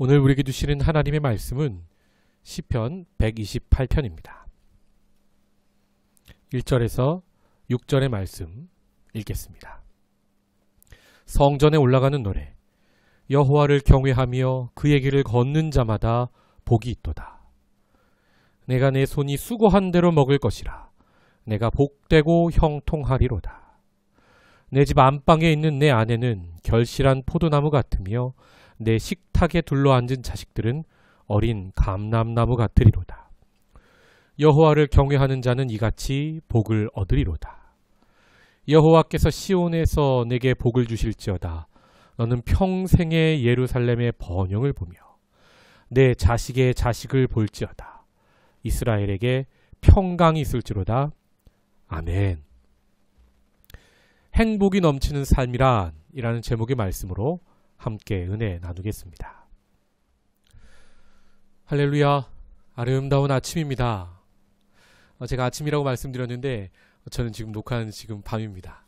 오늘 우리에게 주시는 하나님의 말씀은 시편 128편입니다. 1절에서 6절의 말씀 읽겠습니다. 성전에 올라가는 노래. 여호와를 경외하며 그의 길을 걷는 자마다 복이 있도다. 내가 내 손이 수고한 대로 먹을 것이라. 내가 복되고 형통하리로다. 내 집 안방에 있는 내 아내는 결실한 포도나무 같으며 내 식탁에 둘러앉은 자식들은 어린 감람나무 같으리로다. 여호와를 경외하는 자는 이같이 복을 얻으리로다. 여호와께서 시온에서 내게 복을 주실지어다. 너는 평생의 예루살렘의 번영을 보며 내 자식의 자식을 볼지어다. 이스라엘에게 평강이 있을지로다. 아멘. 행복이 넘치는 삶이란 이라는 제목의 말씀으로 함께 은혜 나누겠습니다. 할렐루야, 아름다운 아침입니다. 제가 아침이라고 말씀드렸는데 저는 지금 녹화하는 지금 밤입니다.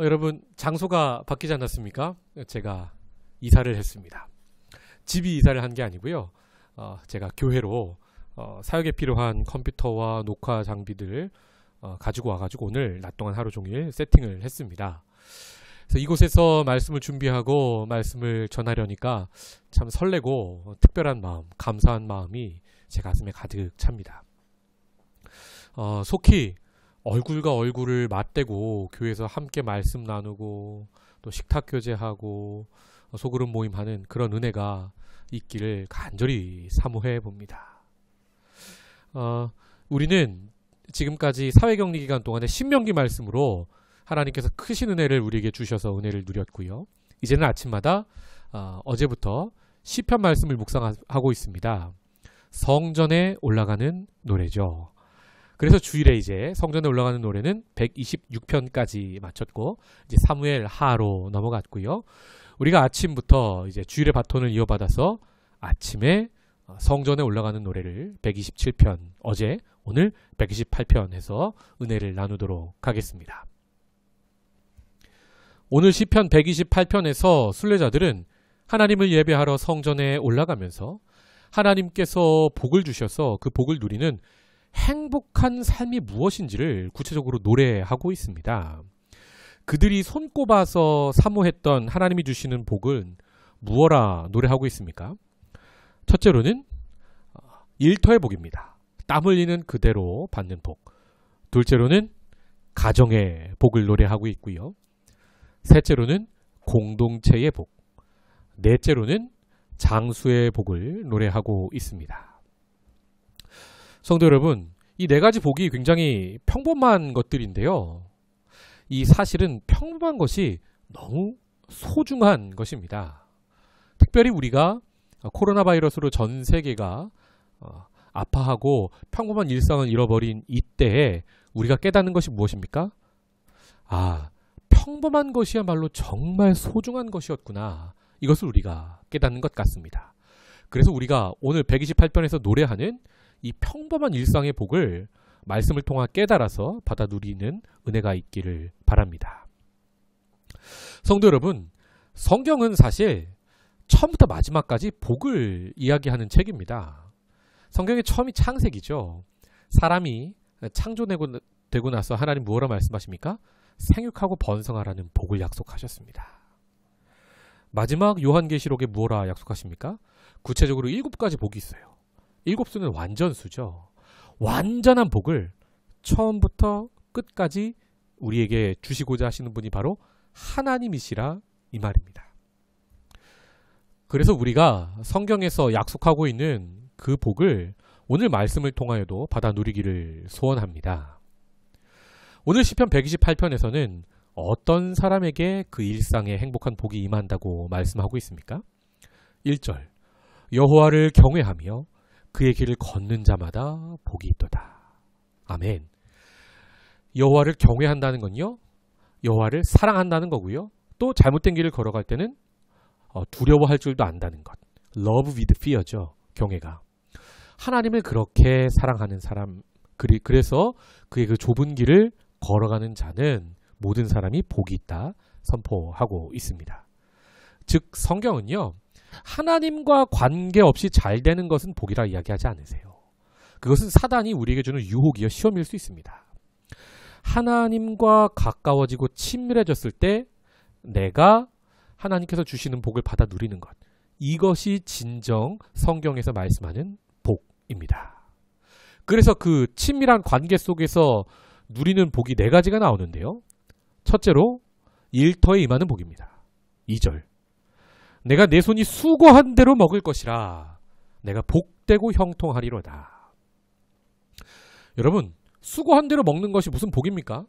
여러분, 장소가 바뀌지 않았습니까? 제가 이사를 했습니다. 집이 이사를 한 게 아니고요. 제가 교회로 사역에 필요한 컴퓨터와 녹화 장비들을 가지고 와가지고 오늘 낮 동안 하루 종일 세팅을 했습니다. 그래서 이곳에서 말씀을 준비하고 말씀을 전하려니까 참 설레고 특별한 마음, 감사한 마음이 제 가슴에 가득 찹니다. 속히 얼굴과 얼굴을 맞대고 교회에서 함께 말씀 나누고 또 식탁 교제하고 소그룹 모임하는 그런 은혜가 있기를 간절히 사모해 봅니다. 우리는 지금까지 사회격리 기간 동안에 신명기 말씀으로 하나님께서 크신 은혜를 우리에게 주셔서 은혜를 누렸고요. 이제는 아침마다 어제부터 시편 말씀을 묵상하고 있습니다. 성전에 올라가는 노래죠. 그래서 주일에 이제 성전에 올라가는 노래는 126편까지 마쳤고 이제 사무엘 하로 넘어갔고요. 우리가 아침부터 이제 주일의 바톤을 이어받아서 아침에 성전에 올라가는 노래를 127편, 어제 오늘 128편 해서 은혜를 나누도록 하겠습니다. 오늘 시편 128편에서 순례자들은 하나님을 예배하러 성전에 올라가면서 하나님께서 복을 주셔서 그 복을 누리는 행복한 삶이 무엇인지를 구체적으로 노래하고 있습니다. 그들이 손꼽아서 사모했던 하나님이 주시는 복은 무엇라 노래하고 있습니까? 첫째로는 일터의 복입니다. 땀 흘리는 그대로 받는 복. 둘째로는 가정의 복을 노래하고 있고요. 셋째로는 공동체의 복. 넷째로는 장수의 복을 노래하고 있습니다. 성도 여러분, 이 네 가지 복이 굉장히 평범한 것들인데요. 이 사실은 평범한 것이 너무 소중한 것입니다. 특별히 우리가 코로나 바이러스로 전 세계가 아파하고 평범한 일상을 잃어버린 이때에 우리가 깨닫는 것이 무엇입니까? 평범한 것이야말로 정말 소중한 것이었구나. 이것을 우리가 깨닫는 것 같습니다. 그래서 우리가 오늘 128편에서 노래하는 이 평범한 일상의 복을 말씀을 통해 깨달아서 받아 누리는 은혜가 있기를 바랍니다. 성도 여러분, 성경은 사실 처음부터 마지막까지 복을 이야기하는 책입니다. 성경의 처음이 창세기죠. 사람이 창조되고 나서 하나님 무엇라 말씀하십니까? 생육하고 번성하라는 복을 약속하셨습니다. 마지막 요한계시록에 무엇라 약속하십니까? 구체적으로 7가지 복이 있어요. 7수는 완전수죠. 완전한 복을 처음부터 끝까지 우리에게 주시고자 하시는 분이 바로 하나님이시라 이 말입니다. 그래서 우리가 성경에서 약속하고 있는 그 복을 오늘 말씀을 통하여도 받아 누리기를 소원합니다. 오늘 시편 128편에서는 어떤 사람에게 그 일상에 행복한 복이 임한다고 말씀하고 있습니까? 1절, 여호와를 경외하며 그의 길을 걷는 자마다 복이 있도다. 아멘. 여호와를 경외한다는 건요, 여호와를 사랑한다는 거고요. 또 잘못된 길을 걸어갈 때는 두려워할 줄도 안다는 것. Love with fear죠. 경외가. 하나님을 그렇게 사랑하는 사람, 그래서 그의 그 좁은 길을 걸어가는 자는 모든 사람이 복이 있다 선포하고 있습니다. 즉 성경은요, 하나님과 관계없이 잘 되는 것은 복이라 이야기하지 않으세요. 그것은 사단이 우리에게 주는 유혹이요 시험일 수 있습니다. 하나님과 가까워지고 친밀해졌을 때 내가 하나님께서 주시는 복을 받아 누리는 것, 이것이 진정 성경에서 말씀하는 복입니다. 그래서 그 친밀한 관계 속에서 누리는 복이 4가지가 나오는데요. 첫째로 일터에 임하는 복입니다. 2절, 내가 내 손이 수고한 대로 먹을 것이라 내가 복되고 형통하리로다. 여러분, 수고한 대로 먹는 것이 무슨 복입니까?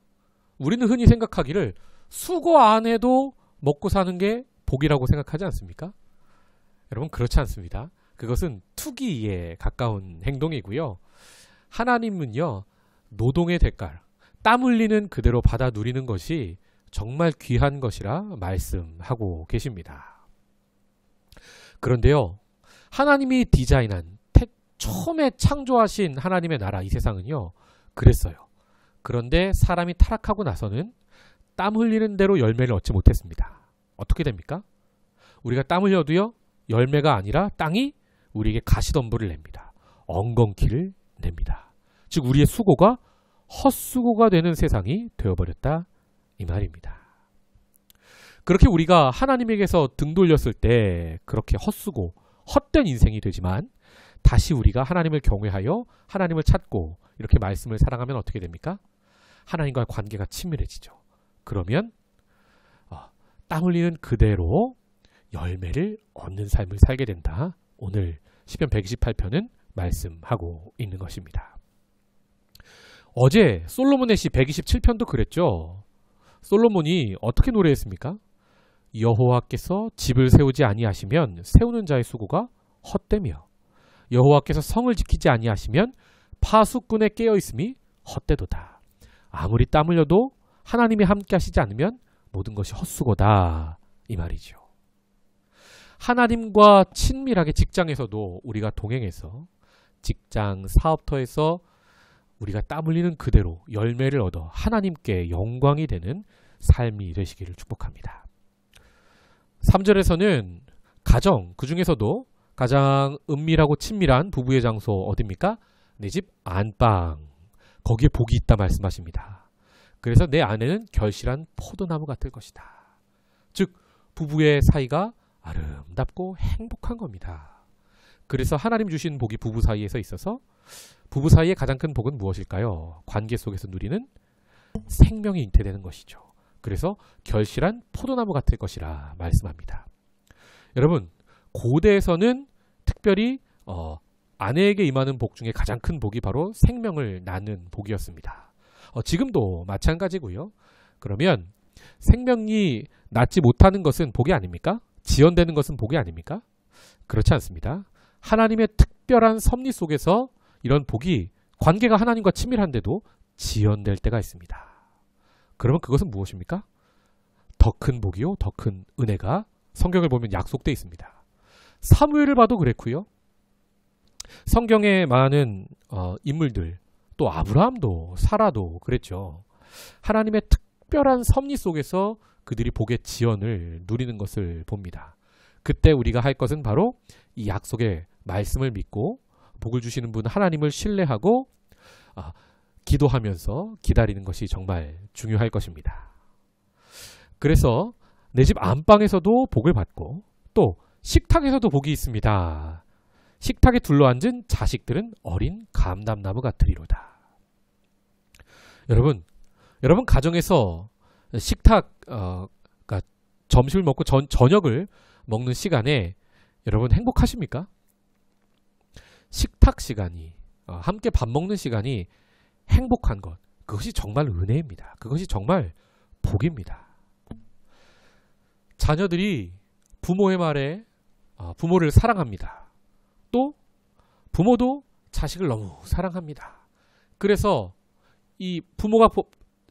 우리는 흔히 생각하기를 수고 안 해도 먹고 사는 게 복이라고 생각하지 않습니까? 여러분, 그렇지 않습니다. 그것은 투기에 가까운 행동이고요. 하나님은요, 노동의 대가, 땀 흘리는 그대로 받아 누리는 것이 정말 귀한 것이라 말씀하고 계십니다. 그런데요, 하나님이 디자인한 처음에 창조하신 하나님의 나라, 이 세상은요, 그랬어요. 그런데 사람이 타락하고 나서는 땀 흘리는 대로 열매를 얻지 못했습니다. 어떻게 됩니까? 우리가 땀 흘려도요, 열매가 아니라 땅이 우리에게 가시덤불을 냅니다. 엉겅퀴를 냅니다. 즉 우리의 수고가 헛수고가 되는 세상이 되어버렸다, 이 말입니다. 그렇게 우리가 하나님에게서 등 돌렸을 때 그렇게 헛수고, 헛된 인생이 되지만 다시 우리가 하나님을 경외하여 하나님을 찾고 이렇게 말씀을 사랑하면 어떻게 됩니까? 하나님과의 관계가 친밀해지죠. 그러면 땀 흘리는 그대로 열매를 얻는 삶을 살게 된다. 오늘 시편 128편은 말씀하고 있는 것입니다. 어제 솔로몬의 시 127편도 그랬죠. 솔로몬이 어떻게 노래했습니까? 여호와께서 집을 세우지 아니하시면 세우는 자의 수고가 헛되며 여호와께서 성을 지키지 아니하시면 파수꾼에 깨어있음이 헛되도다. 아무리 땀 흘려도 하나님이 함께 하시지 않으면 모든 것이 헛수고다, 이 말이죠. 하나님과 친밀하게 직장에서도 우리가 동행해서 직장, 사업터에서 우리가 땀 흘리는 그대로 열매를 얻어 하나님께 영광이 되는 삶이 되시기를 축복합니다. 3절에서는 가정, 그 중에서도 가장 은밀하고 친밀한 부부의 장소 어디입니까? 내 집 안방, 거기에 복이 있다 말씀하십니다. 그래서 내 아내는 결실한 포도나무 같을 것이다. 즉 부부의 사이가 아름답고 행복한 겁니다. 그래서 하나님 주신 복이 부부 사이에서 있어서 부부 사이의 가장 큰 복은 무엇일까요? 관계 속에서 누리는 생명이 잉태되는 것이죠. 그래서 결실한 포도나무 같을 것이라 말씀합니다. 여러분, 고대에서는 특별히 아내에게 임하는 복 중에 가장 큰 복이 바로 생명을 낳는 복이었습니다. 지금도 마찬가지고요. 그러면 생명이 낳지 못하는 것은 복이 아닙니까? 지연되는 것은 복이 아닙니까? 그렇지 않습니다. 하나님의 특별한 섭리 속에서 이런 복이, 관계가 하나님과 친밀한데도 지연될 때가 있습니다. 그러면 그것은 무엇입니까? 더 큰 복이요, 더 큰 은혜가 성경을 보면 약속되어 있습니다. 사무엘을 봐도 그랬고요. 성경에 많은 인물들, 또 아브라함도 사라도 그랬죠. 하나님의 특별한 섭리 속에서 그들이 복의 지연을 누리는 것을 봅니다. 그때 우리가 할 것은 바로 이 약속의 말씀을 믿고 복을 주시는 분 하나님을 신뢰하고 기도하면서 기다리는 것이 정말 중요할 것입니다. 그래서 내 집 안방에서도 복을 받고 또 식탁에서도 복이 있습니다. 식탁에 둘러앉은 자식들은 어린 감람나무 같으리로다. 여러분 가정에서 식탁, 그러니까 점심을 먹고 저녁을 먹는 시간에 여러분 행복하십니까? 식탁 시간이, 함께 밥 먹는 시간이 행복한 것, 그것이 정말 은혜입니다. 그것이 정말 복입니다. 자녀들이 부모의 말에 부모를 사랑합니다. 또 부모도 자식을 너무 사랑합니다. 그래서 이 부모가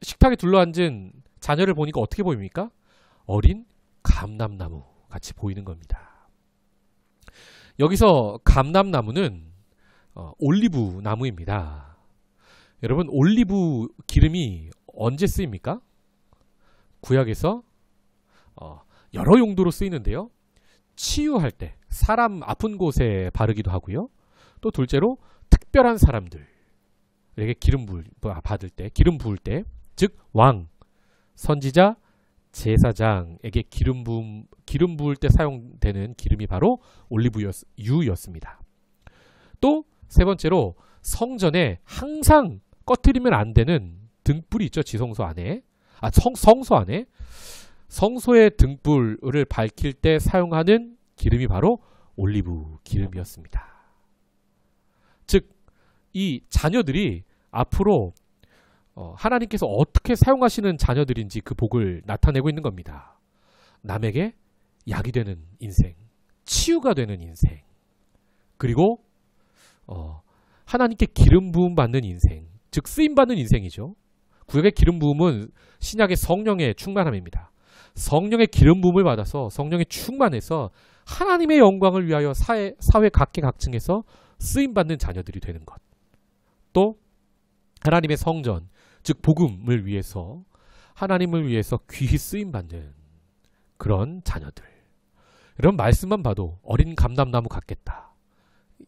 식탁에 둘러앉은 자녀를 보니까 어떻게 보입니까? 어린 감람나무 같이 보이는 겁니다. 여기서 감람나무는 올리브 나무입니다. 여러분, 올리브 기름이 언제 쓰입니까? 구약에서 여러 용도로 쓰이는데요. 치유할 때, 사람 아픈 곳에 바르기도 하고요. 또 둘째로 특별한 사람들에게 기름 받을 때, 기름 부을 때, 즉 왕, 선지자, 제사장에게 기름 부을 때 사용되는 기름이 바로 올리브유였습니다. 또 세 번째로 성전에 항상 꺼트리면 안 되는 등불이 있죠. 지성소 안에. 성소 안에. 성소의 등불을 밝힐 때 사용하는 기름이 바로 올리브 기름이었습니다. 즉, 이 자녀들이 앞으로 하나님께서 어떻게 사용하시는 자녀들인지 그 복을 나타내고 있는 겁니다. 남에게 약이 되는 인생, 치유가 되는 인생, 그리고 하나님께 기름 부음 받는 인생, 즉 쓰임 받는 인생이죠. 구약의 기름 부음은 신약의 성령의 충만함입니다. 성령의 기름 부음을 받아서 성령의 충만해서 하나님의 영광을 위하여 사회 각계각층에서 쓰임 받는 자녀들이 되는 것. 또 하나님의 성전, 즉 복음을 위해서 하나님을 위해서 귀히 쓰임 받는 그런 자녀들. 이런 말씀만 봐도 어린 감람나무 같겠다.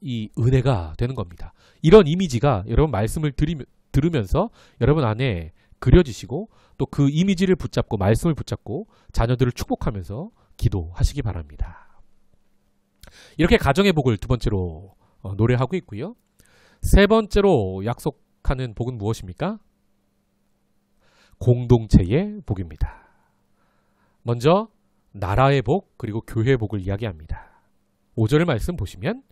이 은혜가 되는 겁니다. 이런 이미지가 여러분 말씀을 들으면서 여러분 안에 그려지시고 또 그 이미지를 붙잡고 말씀을 붙잡고 자녀들을 축복하면서 기도하시기 바랍니다. 이렇게 가정의 복을 두 번째로 노래하고 있고요. 세 번째로 약속하는 복은 무엇입니까? 공동체의 복입니다. 먼저 나라의 복 그리고 교회의 복을 이야기합니다. 5절의 말씀 보시면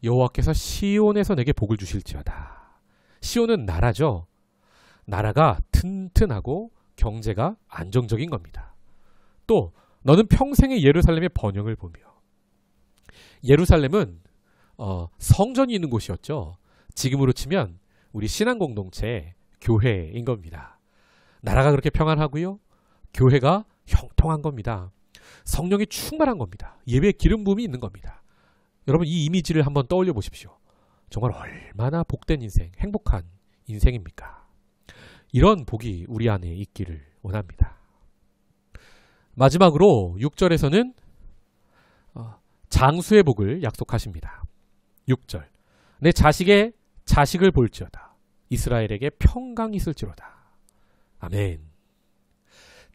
여호와께서 시온에서 내게 복을 주실지어다. 시온은 나라죠. 나라가 튼튼하고 경제가 안정적인 겁니다. 또 너는 평생의 예루살렘의 번영을 보며. 예루살렘은 성전이 있는 곳이었죠. 지금으로 치면 우리 신앙공동체 교회인 겁니다. 나라가 그렇게 평안하고요. 교회가 형통한 겁니다. 성령이 충만한 겁니다. 예배의 기름 부음이 있는 겁니다. 여러분 이 이미지를 한번 떠올려 보십시오. 정말 얼마나 복된 인생, 행복한 인생입니까? 이런 복이 우리 안에 있기를 원합니다. 마지막으로 6절에서는 장수의 복을 약속하십니다. 6절 내 자식의 자식을 볼지어다. 이스라엘에게 평강이 있을지로다. 아멘.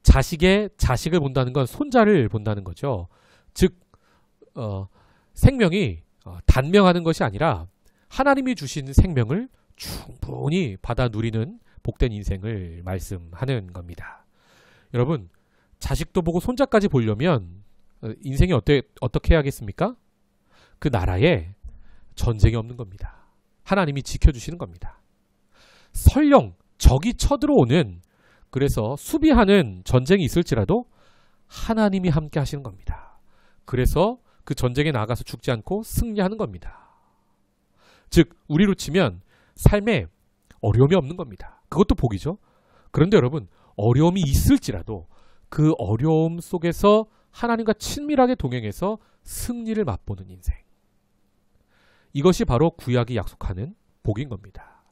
자식의 자식을 본다는 건 손자를 본다는 거죠. 즉 생명이 단명하는 것이 아니라 하나님이 주신 생명을 충분히 받아 누리는 복된 인생을 말씀하는 겁니다. 여러분 자식도 보고 손자까지 보려면 인생이 어떻게 해야겠습니까? 그 나라에 전쟁이 없는 겁니다. 하나님이 지켜주시는 겁니다. 설령 적이 쳐들어오는 그래서 수비하는 전쟁이 있을지라도 하나님이 함께 하시는 겁니다. 그래서 그 전쟁에 나가서 죽지 않고 승리하는 겁니다. 즉 우리로 치면 삶에 어려움이 없는 겁니다. 그것도 복이죠. 그런데 여러분 어려움이 있을지라도 그 어려움 속에서 하나님과 친밀하게 동행해서 승리를 맛보는 인생. 이것이 바로 구약이 약속하는 복인 겁니다.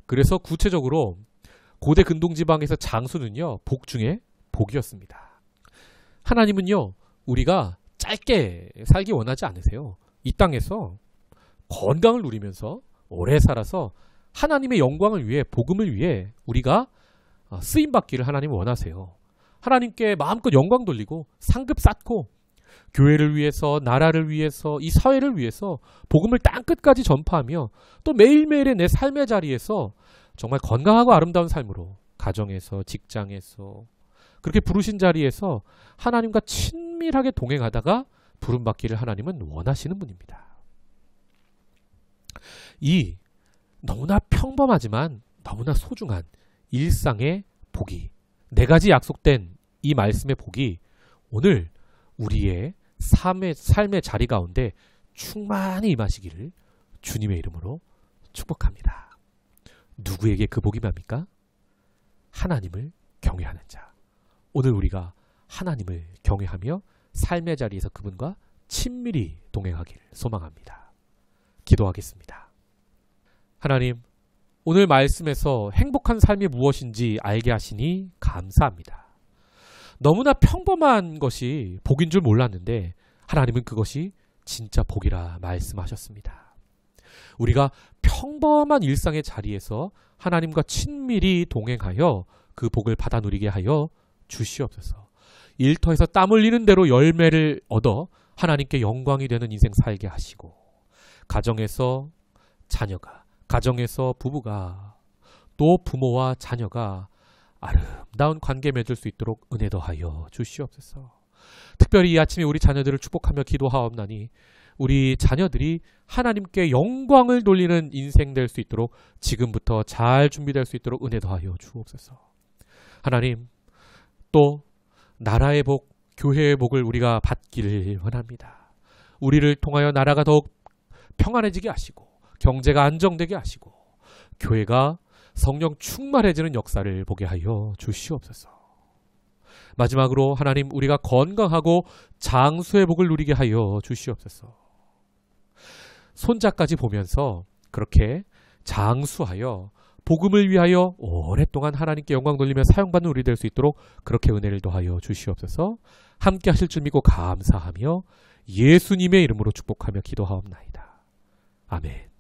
그래서 구체적으로 고대 근동지방에서 장수는요 복 중에 복이었습니다. 하나님은요 우리가 짧게 살기 원하지 않으세요. 이 땅에서 건강을 누리면서 오래 살아서 하나님의 영광을 위해 복음을 위해 우리가 쓰임받기를 하나님은 원하세요. 하나님께 마음껏 영광 돌리고 상급 쌓고 교회를 위해서 나라를 위해서 이 사회를 위해서 복음을 땅끝까지 전파하며 또 매일매일의 내 삶의 자리에서 정말 건강하고 아름다운 삶으로 가정에서 직장에서 그렇게 부르신 자리에서 하나님과 친밀하게 동행하다가 부름받기를 하나님은 원하시는 분입니다. 이 너무나 평범하지만 너무나 소중한 일상의 복이 네 가지 약속된 이 말씀의 복이 오늘 우리의 삶의 자리 가운데 충만히 임하시기를 주님의 이름으로 축복합니다. 누구에게 그 복이 맙니까? 하나님을 경외하는 자. 오늘 우리가 하나님을 경외하며 삶의 자리에서 그분과 친밀히 동행하기를 소망합니다. 기도하겠습니다. 하나님, 오늘 말씀에서 행복한 삶이 무엇인지 알게 하시니 감사합니다. 너무나 평범한 것이 복인 줄 몰랐는데 하나님은 그것이 진짜 복이라 말씀하셨습니다. 우리가 평범한 일상의 자리에서 하나님과 친밀히 동행하여 그 복을 받아 누리게 하여 주시옵소서. 일터에서 땀 흘리는 대로 열매를 얻어 하나님께 영광이 되는 인생 살게 하시고, 가정에서 자녀가, 가정에서 부부가, 또 부모와 자녀가 아름다운 관계 맺을 수 있도록 은혜 더하여 주시옵소서. 특별히 이 아침에 우리 자녀들을 축복하며 기도하옵나니 우리 자녀들이 하나님께 영광을 돌리는 인생 될 수 있도록 지금부터 잘 준비될 수 있도록 은혜 더하여 주옵소서. 하나님, 또 나라의 복, 교회의 복을 우리가 받기를 원합니다. 우리를 통하여 나라가 더욱 평안해지게 하시고 경제가 안정되게 하시고 교회가 성령 충만해지는 역사를 보게 하여 주시옵소서. 마지막으로 하나님, 우리가 건강하고 장수의 복을 누리게 하여 주시옵소서. 손자까지 보면서 그렇게 장수하여 복음을 위하여 오랫동안 하나님께 영광 돌리며 사용받는 우리 될 수 있도록 그렇게 은혜를 더하여 주시옵소서. 함께 하실 줄 믿고 감사하며 예수님의 이름으로 축복하며 기도하옵나이다. 아멘.